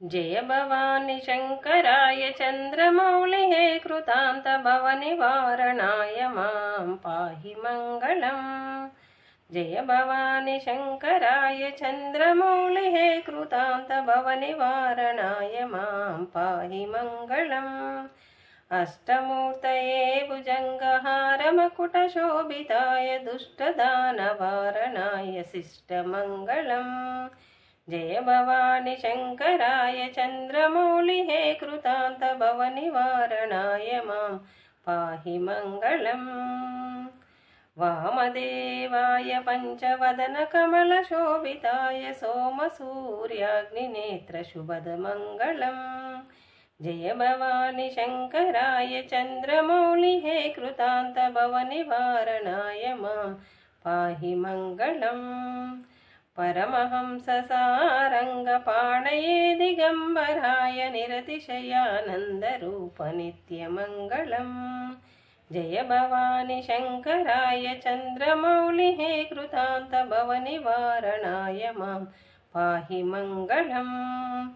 जय भवानी शंकराय चंद्रमौळि हे कृतांत भवनिवारणाय मां पाहि मंगलम्। जय भवानी शंकराय चंद्रमौळि हे कृतांत भवनिवारणाय मां पाहि मंगलम्। अष्टमूर्तये भुजंगहार मकुटशोभिताय दुष्टदानवारणाय शिष्टमंगलम्। जय भवानी शंकराय चंद्रमौळि हे कृतांत भवनिवारणाय मां पाहि मंगलम्। वामदेवाय पंचवदन कमलशोभिताय सोमसूर्याग्निनेत्र शुभदमंगलम्। जय भवानी शंकराय चंद्रमौळि हे कृतांत भवनिवारणाय मां पाहि मंगलम्। परमहंस सारंगपाणये दिगंबराय निरतिशयानंदरूप नित्यमंगलम्। जय भवानी शंकराय चंद्रमौळि हे कृतांत भवनिवारणाय मां पाहि मंगलम्।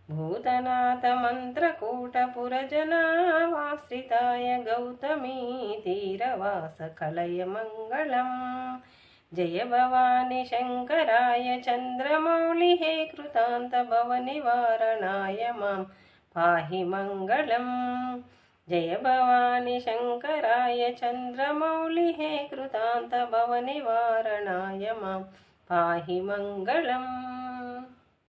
भूतनाथ मन्त्रकूटपुरजनावाश्रिताय गौतमी तीरवास कलय मंगलम्। जय भवानी शंकराय चंद्रमौळि हे कृतांत भवनिवारणाय मां पाहि मंगलम्। जय भवानी शंकराय चंद्रमौळि हे कृतांत भवनिवारणाय मां पाहि मंगलम्।